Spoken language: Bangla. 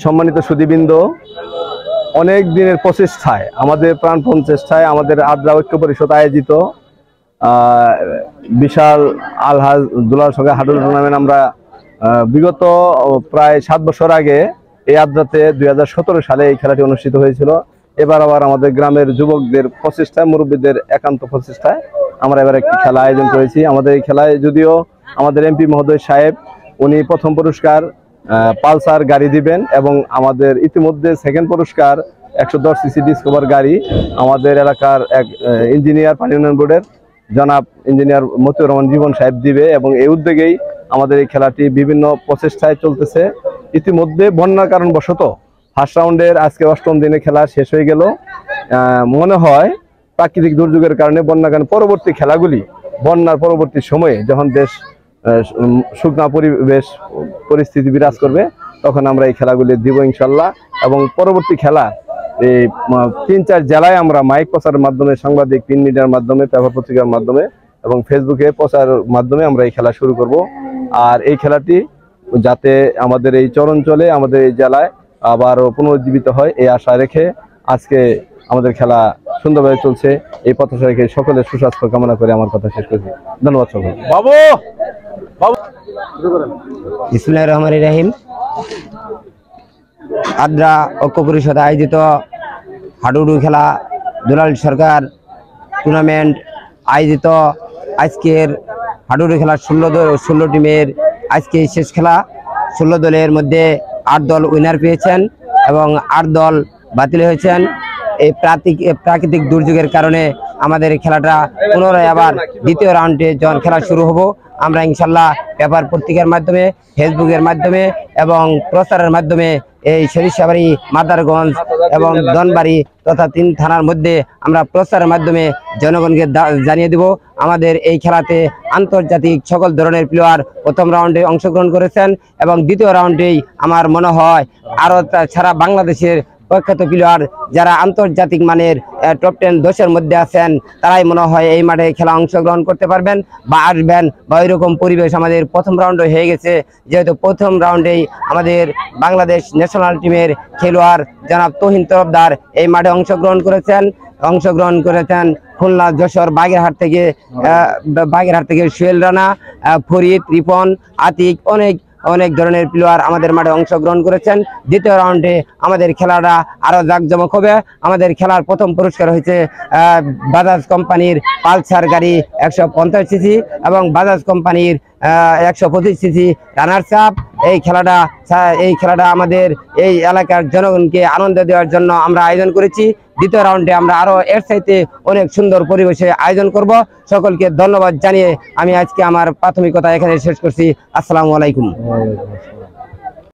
সম্মানিত সুধীবৃন্দ, অনেক দিনের প্রচেষ্টায়, আমাদের প্রাণপণ চেষ্টায় আমাদের আদ্রা ঐক্য পরিষদ আয়োজিত বিশাল আলহাজ দুলাল সরকার হাডুডু টুর্নামেন্ট আমরা বিগত প্রায় 7 বছর আগে এই আদ্রাতে 2017 সালে এই খেলাটি অনুষ্ঠিত হয়েছিল। এবার আবার আমাদের গ্রামের যুবকদের প্রচেষ্টায়, মুরব্বীদের একান্ত প্রচেষ্টায় আমরা এবার একটি খেলা আয়োজন করেছি। আমাদের এই খেলায় যদিও আমাদের এমপি মহোদয় সাহেব উনি প্রথম পুরস্কার পালসার গাড়ি দিবেন এবং আমাদের ইতিমধ্যে সেকেন্ড পুরস্কার 110 সিসি ডিসকভার গাড়ি আমাদের এলাকার এক ইঞ্জিনিয়ার, পানি উন্নয়ন বোর্ডের জনাব ইঞ্জিনিয়ার মতিউর রহমান জীবন সাহেব দিবে। এবং এই উদ্যোগেই আমাদের এই খেলাটি বিভিন্ন প্রচেষ্টায় চলতেছে। ইতিমধ্যে বন্যার কারণবশত ফার্স্ট রাউন্ডের আজকে 8ম দিনে খেলা শেষ হয়ে গেল। মনে হয় প্রাকৃতিক দুর্যোগের কারণে বন্যার কারণে পরবর্তী খেলাগুলি বন্যার পরবর্তী সময়ে যখন দেশ শুকনা পরিস্থিতি বিরাজ করবে তখন আমরা এই খেলাগুলি দিব ইনশাল্লাহ। এবং পরবর্তী খেলা এই 3-4 জেলায় আমরা মাইক প্রচারের মাধ্যমে, সাংবাদিক প্রিন্ট মিডিয়ার মাধ্যমে, পেপার পত্রিকার মাধ্যমে এবং ফেসবুকে প্রচারের মাধ্যমে আমরা এই খেলা শুরু করব। আর এই খেলাটি যাতে আমাদের এই চরাঞ্চলে, আমাদের এই জেলায় আবারও পুনরুজ্জীবিত হয় এই আশা রেখে আজকে আমাদের খেলা সুন্দরভাবে চলছে। এই প্রত্যাশা রেখে সকলের সুস্বাস্থ্য কামনা করে আমার কথা শেষ করছি। ধন্যবাদ সকল। বাবু বিসমিল্লাহির রহমানির রহিম। আদ্রা ঐক্য পরিষদ আয়োজিত হাডুডু খেলা দুলাল সরকার টুর্নামেন্ট আয়োজিত আজকের হাডুডু খেলার 16 টিমের আজকে শেষ খেলা। 16 দলের মধ্যে 8 দল উইনার পেয়েছেন এবং 8 দল বাতিল হয়েছেন। এই প্রাকৃতিক দুর্যোগের কারণে আমাদের খেলাটা পুনরায় আবার দ্বিতীয় রাউন্ডে যখন খেলা শুরু হবো আমরা ইনশাল্লাহ পেপার পত্রিকার মাধ্যমে, ফেসবুকের মাধ্যমে এবং প্রচারের মাধ্যমে এই সরিষাবাড়ি, মাদারগঞ্জ এবং ধনবাড়ি তথা 3 থানার মধ্যে আমরা প্রচারের মাধ্যমে জনগণকে জানিয়ে দেব। আমাদের এই খেলাতে আন্তর্জাতিক সকল ধরনের প্লেয়ার প্রথম রাউন্ডে অংশগ্রহণ করেছেন এবং দ্বিতীয় রাউন্ডেই আমার মনে হয় আরও ছাড়া বাংলাদেশের প্রখ্যাত প্লেয়ার যারা আন্তর্জাতিক মানের টপ 10 10-এর মধ্যে আছেন তারাই মনে হয় এই মাঠে খেলা অংশগ্রহণ করতে পারবেন বা আসবেন বা ওইরকম পরিবেশ আমাদের প্রথম রাউন্ডে হয়ে গেছে। যেহেতু প্রথম রাউন্ডেই আমাদের বাংলাদেশ ন্যাশনাল টিমের খেলোয়াড় জনাব তহিন তরফদার এই মাঠে অংশগ্রহণ করেছেন খুলনা, যশোর, বাগেরহাট থেকে সোহেল রানা, ফরিদ, রিপন, আতিক অনেক ধরনের প্লেয়ার আমাদের মাঠে অংশগ্রহন করেছেন। দ্বিতীয় রাউন্ডে আমাদের খেলাটা আরো জাঁকজমক হবে। আমাদের খেলার প্রথম পুরস্কার হয়েছে বাজাজ কোম্পানির পালসার গাড়ি 150 সিসি এবং বাজাজ কোম্পানির 125 সিসি রানার্স আপ। এই খেলাটা আমাদের এই এলাকার জনগণকে আনন্দ দেওয়ার জন্য আমরা আয়োজন করেছি। দ্বিতীয় রাউন্ডে আমরা আরো এর চাইতে অনেক সুন্দর পরিবেশে আয়োজন করব। সকলকে ধন্যবাদ জানিয়ে আমি আজকে আমার প্রাথমিকতা এখানে শেষ করছি। আসসালামু আলাইকুম।